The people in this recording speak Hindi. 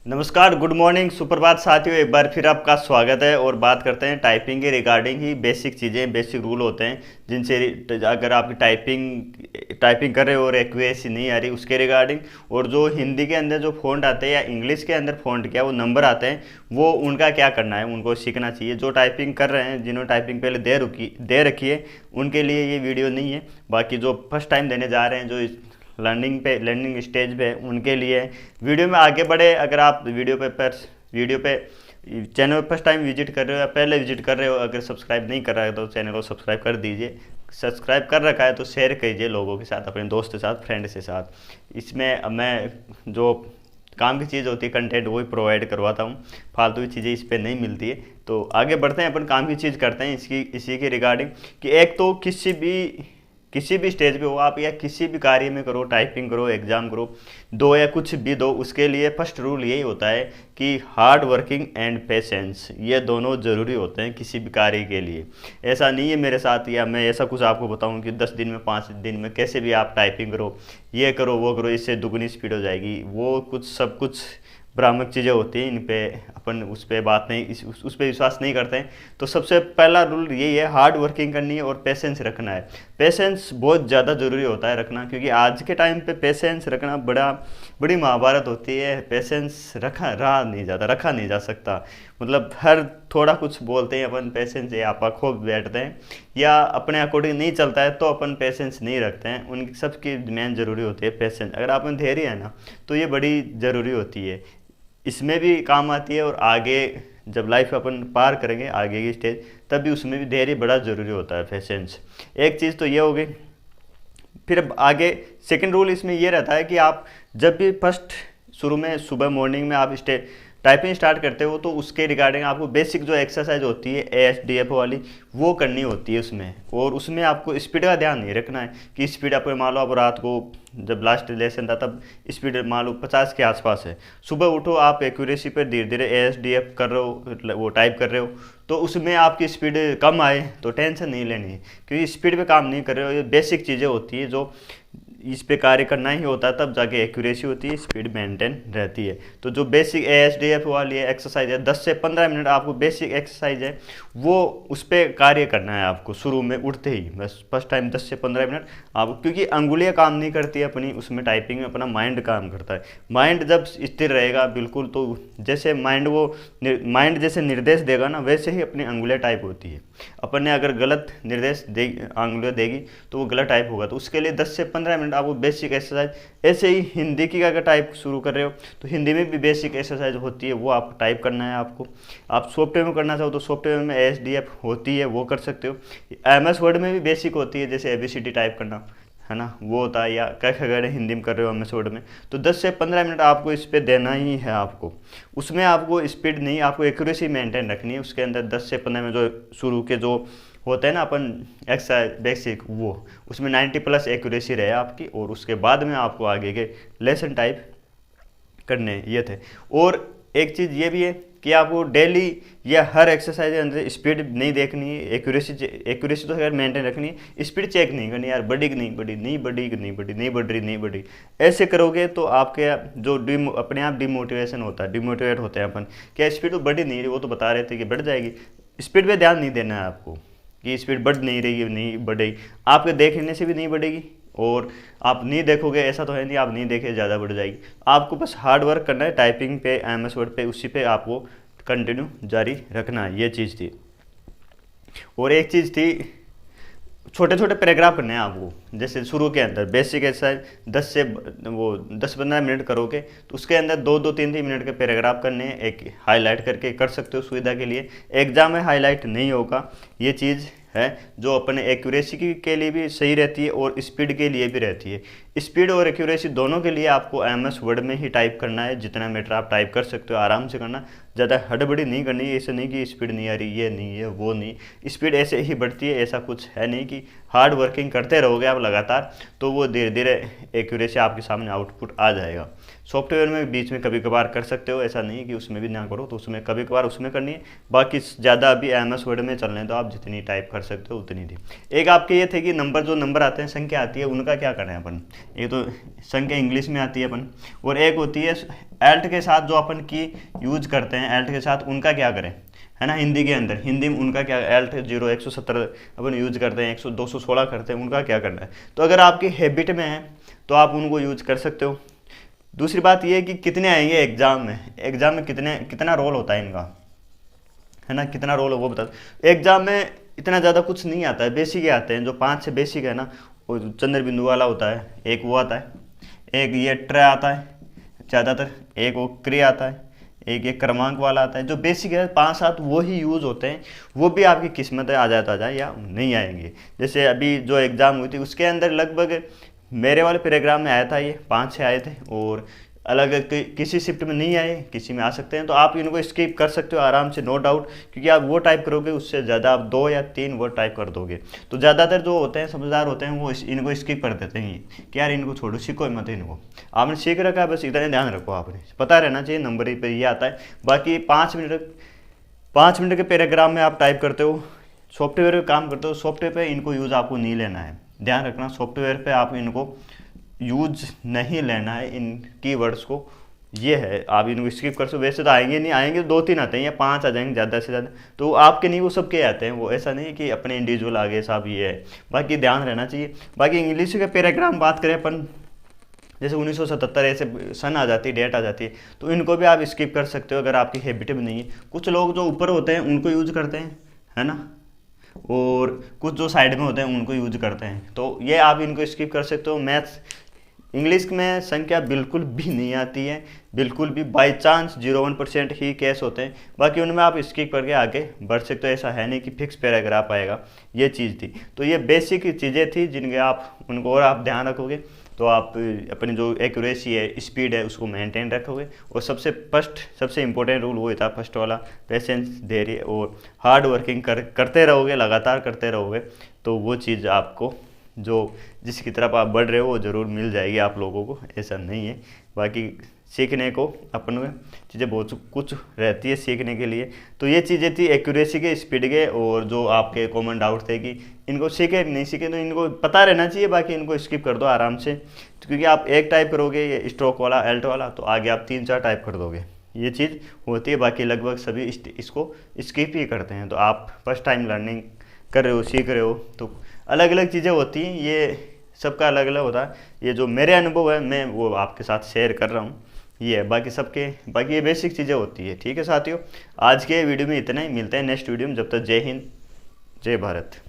नमस्कार, गुड मॉर्निंग, सुप्रभात साथियों। एक बार फिर आपका स्वागत है और बात करते हैं टाइपिंग के रिगार्डिंग ही बेसिक चीज़ें, बेसिक रूल होते हैं जिनसे अगर आपकी टाइपिंग कर रहे हो और एक्यूरेसी नहीं आ रही उसके रिगार्डिंग, और जो हिंदी के अंदर जो फ़ॉन्ट आते हैं या इंग्लिश के अंदर फ़ॉन्ट क्या वो नंबर आते हैं, वो उनका क्या करना है, उनको सीखना चाहिए। जो टाइपिंग कर रहे हैं, जिन्होंने टाइपिंग पहले दे रखी है, उनके लिए ये वीडियो नहीं है। बाकी जो फर्स्ट टाइम देने जा रहे हैं, जो लर्निंग स्टेज पे है, उनके लिए वीडियो में आगे बढ़े। अगर आप वीडियो पे चैनल पर फर्स्ट टाइम विजिट कर रहे हो या पहले विजिट कर रहे हो, अगर सब्सक्राइब नहीं कर रहा है तो चैनल को सब्सक्राइब कर दीजिए। सब्सक्राइब कर रखा है तो शेयर कीजिए लोगों के साथ, अपने दोस्त के साथ, फ्रेंड के साथ। इसमें मैं जो काम की चीज़ होती है, कंटेंट, वही प्रोवाइड करवाता हूँ। फालतू की चीज़ें इस पर नहीं मिलती है। तो आगे बढ़ते हैं, अपन काम की चीज़ करते हैं इसी के रिगार्डिंग कि एक तो किसी भी स्टेज पे हो आप, या किसी भी कार्य में करो, टाइपिंग करो, एग्जाम करो, दो या कुछ भी दो, उसके लिए फर्स्ट रूल यही होता है कि हार्ड वर्किंग एंड पेशेंस, ये दोनों ज़रूरी होते हैं किसी भी कार्य के लिए। ऐसा नहीं है मेरे साथ या मैं ऐसा कुछ आपको बताऊं कि 10 दिन में, 5 दिन में कैसे भी आप टाइपिंग करो, ये करो, वो करो, इससे दुगनी स्पीड हो जाएगी। वो सब कुछ भ्रामक चीज़ें होती हैं, इन पे अपन उस पर बात नहीं, उस पर विश्वास नहीं करते हैं। तो सबसे पहला रूल यही है, हार्ड वर्किंग करनी है और पेशेंस रखना है। पेशेंस बहुत ज़्यादा ज़रूरी होता है रखना, क्योंकि आज के टाइम पे पेशेंस रखना बड़ी महाभारत होती है। पेशेंस रखा नहीं जा सकता। मतलब हर थोड़ा कुछ बोलते हैं अपन पेशेंस या आपा खो बैठते हैं, या अपने अकॉर्डिंग नहीं चलता है तो अपन पेशेंस नहीं रखते हैं। उन सबकी मेन ज़रूरी होती है पेशेंस। अगर आप में धैर्य है ना, तो ये बड़ी ज़रूरी होती है, इसमें भी काम आती है। और आगे जब लाइफ अपन पार करेंगे, आगे की स्टेज, तब भी उसमें भी धैर्य बड़ा ज़रूरी होता है, पेशेंस। एक चीज़ तो ये हो गई। फिर अब आगे सेकंड रूल इसमें ये रहता है कि आप जब भी फर्स्ट शुरू में सुबह मॉर्निंग में आप टाइपिंग स्टार्ट करते हो, तो उसके रिगार्डिंग आपको बेसिक जो एक्सरसाइज होती है ASDF वाली, वो करनी होती है उसमें। और उसमें आपको स्पीड का ध्यान नहीं रखना है कि स्पीड आपको, मान लो आप रात को जब लास्ट लेसन था तब स्पीड मान लो 50 के आसपास है, सुबह उठो आप एक्यूरेसी पर धीरे धीरे ASDF कर रहे हो, वो टाइप कर रहे हो, तो उसमें आपकी स्पीड कम आए तो टेंशन नहीं लेनी है, क्योंकि स्पीड पे काम नहीं कर रहे हो। ये बेसिक चीज़ें होती है जो इस पे कार्य करना ही होता है, तब जाके एक्यूरेसी होती है, स्पीड मेंटेन रहती है। तो जो बेसिक ASDF वाली एक्सरसाइज है, 10 से 15 मिनट आपको बेसिक एक्सरसाइज है, वो उस पर कार्य करना है आपको शुरू में उठते ही। बस फर्स्ट टाइम 10 से 15 मिनट आप, क्योंकि अंगुलियां काम नहीं करती है अपनी उसमें, टाइपिंग में अपना माइंड काम करता है। माइंड जब स्थिर रहेगा बिल्कुल, तो जैसे माइंड जैसे निर्देश देगा ना, वैसे ही अपनी अंगुलियाँ टाइप होती है। अपन ने अगर गलत निर्देश अंगुलियाँ देगी तो वो गलत टाइप होगा। तो उसके लिए 10 से 15 मिनट आपको बेसिक एक्सरसाइज, ऐसे ही हिंदी की अगर टाइप शुरू कर रहे हो तो हिंदी में भी बेसिक एक्सरसाइज होती है, वो आप टाइप करना है आपको। आप सॉफ्टवेयर में करना चाहो तो सॉफ्टवेयर में ASDF होती है, वो कर सकते हो। MS वर्ड में भी बेसिक होती है, जैसे ABCD टाइप करना है ना, वो होता है। या क ख ग हिंदी में कर रहे हो MS वर्ड में, तो 10 से 15 मिनट आपको इस पर देना ही है आपको। उसमें आपको स्पीड नहीं, आपको एक्यूरेसी मेंटेन रखनी है उसके अंदर। 10 से 15 मिनट जो शुरू के जो होते हैं ना अपन एक्सरसाइज बेसिक, वो उसमें 90+ एक्यूरेसी रहे आपकी, और उसके बाद में आपको आगे के लेसन टाइप करने ये थे। और एक चीज़ ये भी है कि आपको डेली या हर एक्सरसाइज के अंदर स्पीड नहीं देखनी है, एक्यूरेसी तो खैर मेंटेन रखनी है, स्पीड चेक नहीं करनी यार, बढ़ी कि नहीं बढ़ी, नहीं बढ़ी कि नहीं बढ़ी, नहीं बढ़ रही नहीं बढ़ी। ऐसे करोगे तो आपके जो अपने आप डिमोटिवेशन होता है, डिमोटिवेट होते हैं अपन, क्या स्पीड तो बढ़ी नहीं रही, वो तो बता रहे थे कि बढ़ जाएगी। स्पीड पर ध्यान नहीं देना है आपको कि स्पीड बढ़ नहीं रही है, नहीं बढ़ेगी, आपके देखने से भी नहीं बढ़ेगी। और आप नहीं देखोगे, ऐसा तो है नहीं, आप नहीं देखे ज़्यादा बढ़ जाएगी। आपको बस हार्ड वर्क करना है टाइपिंग पे, MS वर्ड पे, उसी पे आपको कंटिन्यू जारी रखना है। ये चीज़ थी। और एक चीज़ थी, छोटे छोटे पैराग्राफ करने हैं आपको। जैसे शुरू के अंदर बेसिक एक्सरसाइज 10-15 मिनट करोगे, तो उसके अंदर 2-2, 3-3 मिनट के पैराग्राफ करने हैं। एक हाईलाइट करके कर सकते हो सुविधा के लिए, एग्जाम में हाईलाइट नहीं होगा। ये चीज़ है जो अपने एक्यूरेसी के लिए भी सही रहती है और स्पीड के लिए भी रहती है। स्पीड और एक्यूरेसी दोनों के लिए आपको MS वर्ड में ही टाइप करना है। जितना मीटर आप टाइप कर सकते हो आराम से करना, ज़्यादा हड़बड़ी नहीं करनी है। ऐसे नहीं कि स्पीड नहीं आ रही, ये नहीं है वो नहीं, स्पीड ऐसे ही बढ़ती है, ऐसा कुछ है नहीं। कि हार्ड वर्किंग करते रहोगे आप लगातार, तो वो धीरे धीरे एक्यूरेसी आपके सामने आउटपुट आ जाएगा। सॉफ्टवेयर में बीच में कभी कभार कर सकते हो, ऐसा नहीं है कि उसमें भी ना करो, तो उसमें कभी कभार उसमें करनी है। बाकी ज़्यादा अभी MS वर्ड में चलने, तो आप जितनी टाइप कर सकते हो उतनी थी। एक आपके ये थे कि जो नंबर आते हैं, संख्या आती है, उनका क्या करना है अपन। एक तो संख्या इंग्लिश में आती है अपन, और एक होती है एल्ट के साथ जो अपन की यूज करते हैं, एल्ट के साथ उनका क्या करें, है ना। हिंदी के अंदर, हिंदी में उनका क्या, एल्ट 0 170 अपन यूज करते हैं, 100 216 करते हैं, उनका क्या करना है। तो अगर आपकी हैबिट में है तो आप उनको यूज कर सकते हो। दूसरी बात ये है कि कितने आएंगे एग्जाम में कितना रोल होता है इनका, है ना, कितना रोल है वो बता। एग्जाम में इतना ज़्यादा कुछ नहीं आता है, बेसिक ही आते हैं, जो 5 से बेसिक है ना, वो चंद्र बिंदु वाला होता है, एक वो आता है, एक ये ट्रे आता है ज़्यादातर, एक वो क्रिय आता है, एक ये क्रमांक वाला आता है। जो बेसिक है 5-7 वो ही यूज़ होते हैं, वो भी आपकी किस्मत है, आ जाए या नहीं आएंगे। जैसे अभी जो एग्ज़ाम हुई थी उसके अंदर लगभग मेरे वाले पैराग्राफ में आया था, ये 5-6 आए थे, और अलग किसी शिफ्ट में नहीं आए, किसी में आ सकते हैं। तो आप इनको स्किप कर सकते हो आराम से, नो डाउट, क्योंकि आप वो टाइप करोगे उससे ज़्यादा आप 2 या 3 वर्ड टाइप कर दोगे। तो ज़्यादातर जो होते हैं समझदार होते हैं वो इनको स्किप कर देते हैं कि यार इनको छोड़ो, सीखो मत इनको। आपने सीख रखा है, बस इतना ध्यान रखो, आपने पता रहना चाहिए नंबर पर ये आता है। बाकी 5 मिनट के पैराग्राफ में आप टाइप करते हो, सॉफ्टवेयर पे काम करते हो, सॉफ्टवेयर पे इनको यूज़ आपको नहीं लेना है, ध्यान रखना। सॉफ्टवेयर पे आप इनको यूज नहीं लेना है, इन कीवर्ड्स को, ये है। आप इनको स्किप कर सकते हो, वैसे तो आएंगे नहीं, आएंगे 2-3 आते हैं या 5 आ जाएंगे ज़्यादा से ज़्यादा, तो आपके नहीं, वो सबके आते हैं, वो ऐसा नहीं कि अपने इंडिविजुअल आगे साहब ये है। बाकी ध्यान रहना चाहिए। बाकी इंग्लिश के पैराग्राफ बात करें अपन, जैसे 1977 ऐसे सन आ जाती है, डेट आ जाती है, तो इनको भी आप स्किप कर सकते हो अगर आपकी हैबिट में नहीं है। कुछ लोग जो ऊपर होते हैं उनको यूज करते हैं, है ना, और कुछ जो साइड में होते हैं उनको यूज करते हैं, तो ये आप इनको स्किप कर सकते हो। मैथ्स इंग्लिश में संख्या बिल्कुल भी नहीं आती है, बिल्कुल भी, बाय चांस 0.1% ही केस होते हैं, बाकी उनमें आप स्किप करके आगे बढ़ सकते हो। ऐसा है नहीं कि फिक्स पैराग्राफ आएगा, ये चीज़ थी। तो ये बेसिक चीज़ें थी जिनके आप उनको और आप ध्यान रखोगे तो आप अपनी जो एक्यूरेसी है, स्पीड है, उसको मेंटेन रखोगे। और सबसे इंपॉर्टेंट रूल वो था फर्स्ट वाला, पेशेंस, धैर्य और हार्ड वर्किंग करते रहोगे, लगातार करते रहोगे, तो वो चीज़ आपको जो जिसकी तरफ आप बढ़ रहे हो वो ज़रूर मिल जाएगी आप लोगों को, ऐसा नहीं है। बाकी सीखने को अपन में चीज़ें बहुत कुछ रहती है सीखने के लिए। तो ये चीज़ें थी एक्यूरेसी के, स्पीड के, और जो आपके कॉमन डाउट थे कि इनको सीखे नहीं सीखे, तो इनको पता रहना चाहिए। बाकी इनको स्किप कर दो आराम से, क्योंकि आप एक टाइप करोगे ये स्ट्रोक वाला, एल्ट वाला, तो आगे आप 3-4 टाइप कर दोगे, ये चीज़ होती है। बाकी लगभग सभी इसको स्किप ही करते हैं। तो आप फर्स्ट टाइम लर्निंग कर रहे हो, सीख रहे हो, तो अलग अलग चीज़ें होती हैं, ये सबका अलग अलग होता है। ये जो मेरे अनुभव है मैं वो आपके साथ शेयर कर रहा हूँ, ये है। बाकी ये बेसिक चीज़ें होती है। ठीक है साथियों, आज के वीडियो में इतना ही, मिलते हैं नेक्स्ट वीडियो में। जब तक जय हिंद, जय भारत।